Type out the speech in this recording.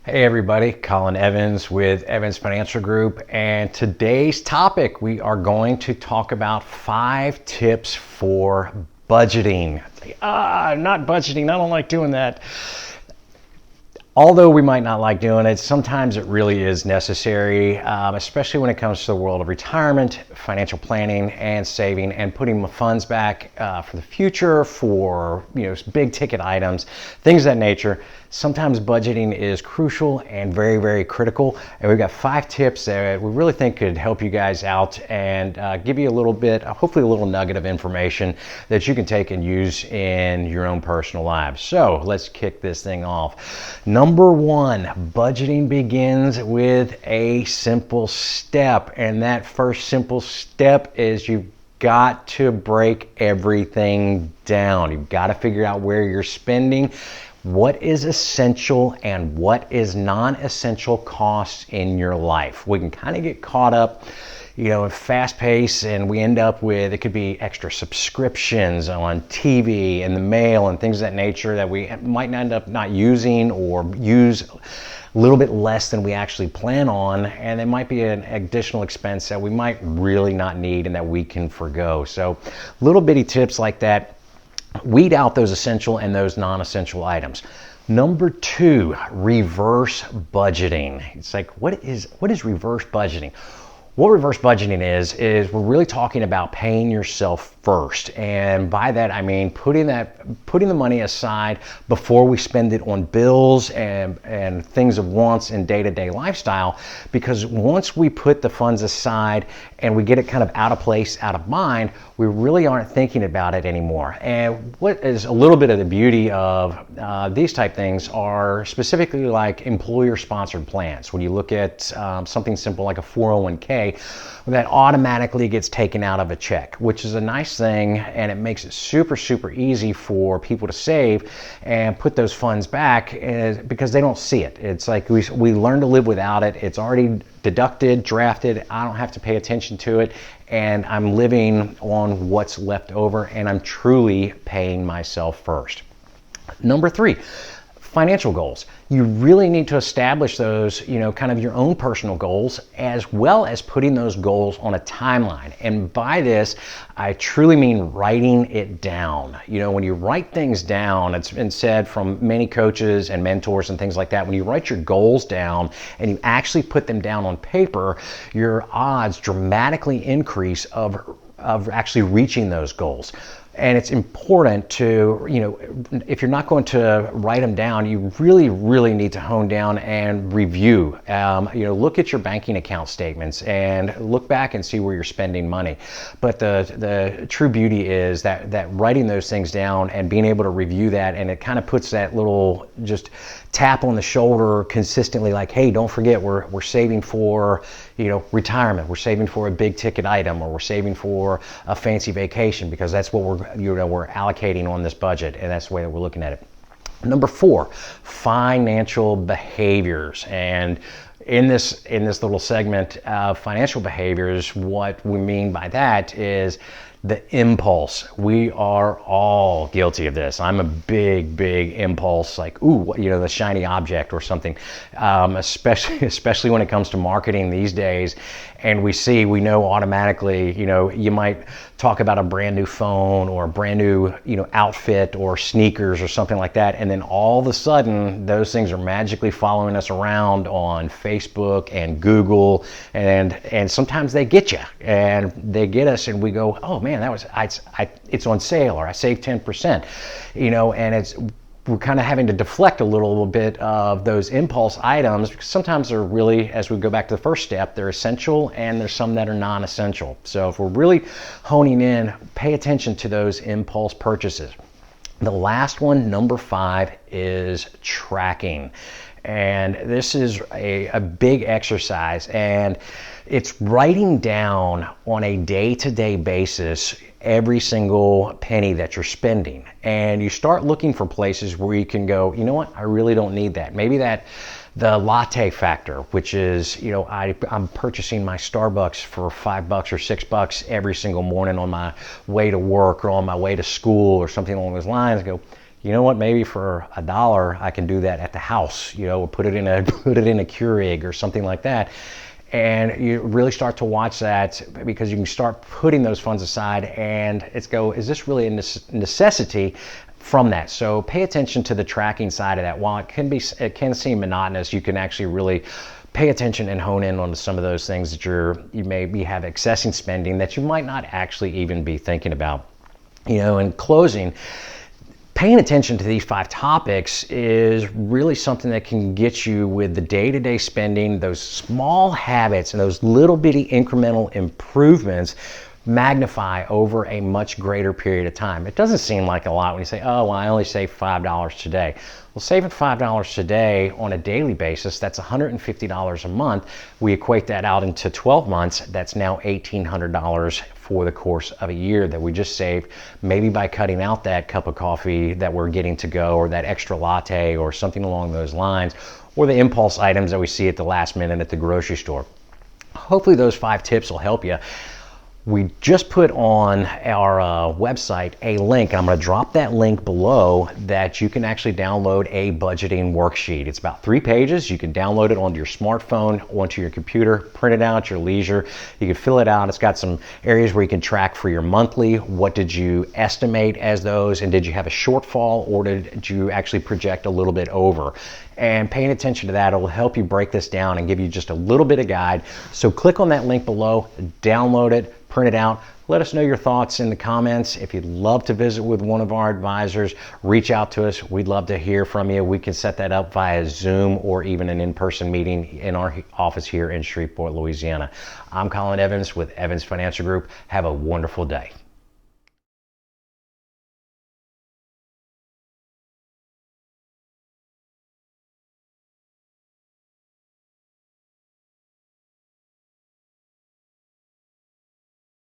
Hey everybody, Colin Evans with Evans Financial Group, and today's topic we are going to talk about 5 tips for budgeting. Not budgeting, I don't like doing that. Although we might not like doing it, sometimes it really is necessary, especially when it comes to the world of retirement, financial planning, and saving, and putting the funds back for the future, for big ticket items, things of that nature. Sometimes budgeting is crucial and very, very critical. And we've got 5 tips that we really think could help you guys out and give you a little bit, hopefully a little nugget of information that you can take and use in your own personal lives. So let's kick this thing off. Number 1, budgeting begins with a simple step. And that first simple step is you've got to break everything down. You've got to figure out where you're spending, what is essential and what is non-essential costs in your life. We can kind of get caught up, in fast pace, and we end up with, it could be extra subscriptions on TV and the mail and things of that nature that we might end up not using, or use a little bit less than we actually plan on, and it might be an additional expense that we might really not need and that we can forgo. So little bitty tips like that, weed out those essential and those non-essential items. Number 2, reverse budgeting. It's like, what is reverse budgeting? What reverse budgeting is we're really talking about paying yourself first. And by that, I mean putting the money aside before we spend it on bills and things of wants in day-to-day lifestyle. Because once we put the funds aside and we get it kind of out of place, out of mind, we really aren't thinking about it anymore. And what is a little bit of the beauty of these type things are specifically like employer-sponsored plans. When you look at something simple like a 401k, that automatically gets taken out of a check, which is a nice thing, and it makes it super, super easy for people to save and put those funds back because they don't see it. It's like we learn to live without it. It's already deducted, drafted. I don't have to pay attention to it, and I'm living on what's left over, and I'm truly paying myself first. Number 3, financial goals. You really need to establish those, kind of your own personal goals, as well as putting those goals on a timeline. And by this, I truly mean writing it down. When you write things down, it's been said from many coaches and mentors and things like that, when you write your goals down and you actually put them down on paper, your odds dramatically increase of actually reaching those goals. And it's important to, if you're not going to write them down, you really, really need to hone down and review. Look at your banking account statements and look back and see where you're spending money. But the true beauty is that writing those things down and being able to review that, and it kind of puts that little just tap on the shoulder consistently, like, hey, don't forget, we're saving for retirement, we're saving for a big ticket item, or we're saving for a fancy vacation, because that's what we're allocating on this budget, and that's the way that we're looking at it. Number 4, financial behaviors. And in this little segment of financial behaviors, what we mean by that is the impulse. We are all guilty of this. I'm a big impulse, like, the shiny object or something, especially when it comes to marketing these days. And we know automatically, you might talk about a brand new phone or a brand new, outfit or sneakers or something like that. And then all of a sudden, those things are magically following us around on Facebook and Google. And sometimes they get you, and they get us, and we go, oh man, it's on sale, or I saved 10%, and we're kind of having to deflect a little bit of those impulse items, because sometimes they're really, as we go back to the first step, they're essential, and there's some that are non-essential. So if we're really honing in, pay attention to those impulse purchases. The last one, number 5, is tracking. And this is a big exercise, and it's writing down on a day-to-day basis every single penny that you're spending. And you start looking for places where you can go, you know what, I really don't need that. Maybe the latte factor, which is, I'm purchasing my Starbucks for $5 or $6 every single morning on my way to work or on my way to school or something along those lines. I go, you know what, maybe for $1 I can do that at the house, you know, or put it in a Keurig or something like that. And you really start to watch that, because you can start putting those funds aside and is this really a necessity from that? So pay attention to the tracking side of that. While it can seem monotonous, you can actually really pay attention and hone in on some of those things that you maybe have excessing spending that you might not actually even be thinking about. You know, in closing, paying attention to these 5 topics is really something that can get you with the day-to-day spending, those small habits and those little bitty incremental improvements magnify over a much greater period of time. It doesn't seem like a lot when you say, oh, well, I only save $5 today. Well, saving $5 today on a daily basis, that's $150 a month. We equate that out into 12 months. That's now $1,800 for the course of a year that we just saved, maybe by cutting out that cup of coffee that we're getting to go, or that extra latte or something along those lines, or the impulse items that we see at the last minute at the grocery store. Hopefully those 5 tips will help you. We just put on our website a link. I'm going to drop that link below that you can actually download a budgeting worksheet. It's about 3 pages. You can download it onto your smartphone, onto your computer, print it out at your leisure. You can fill it out. It's got some areas where you can track for your monthly. What did you estimate as those? And did you have a shortfall, or did you actually project a little bit over? And paying attention to that will help you break this down and give you just a little bit of guide. So click on that link below, download it, print it out. Let us know your thoughts in the comments. If you'd love to visit with one of our advisors, reach out to us. We'd love to hear from you. We can set that up via Zoom or even an in-person meeting in our office here in Shreveport, Louisiana. I'm Colin Evans with Evans Financial Group. Have a wonderful day.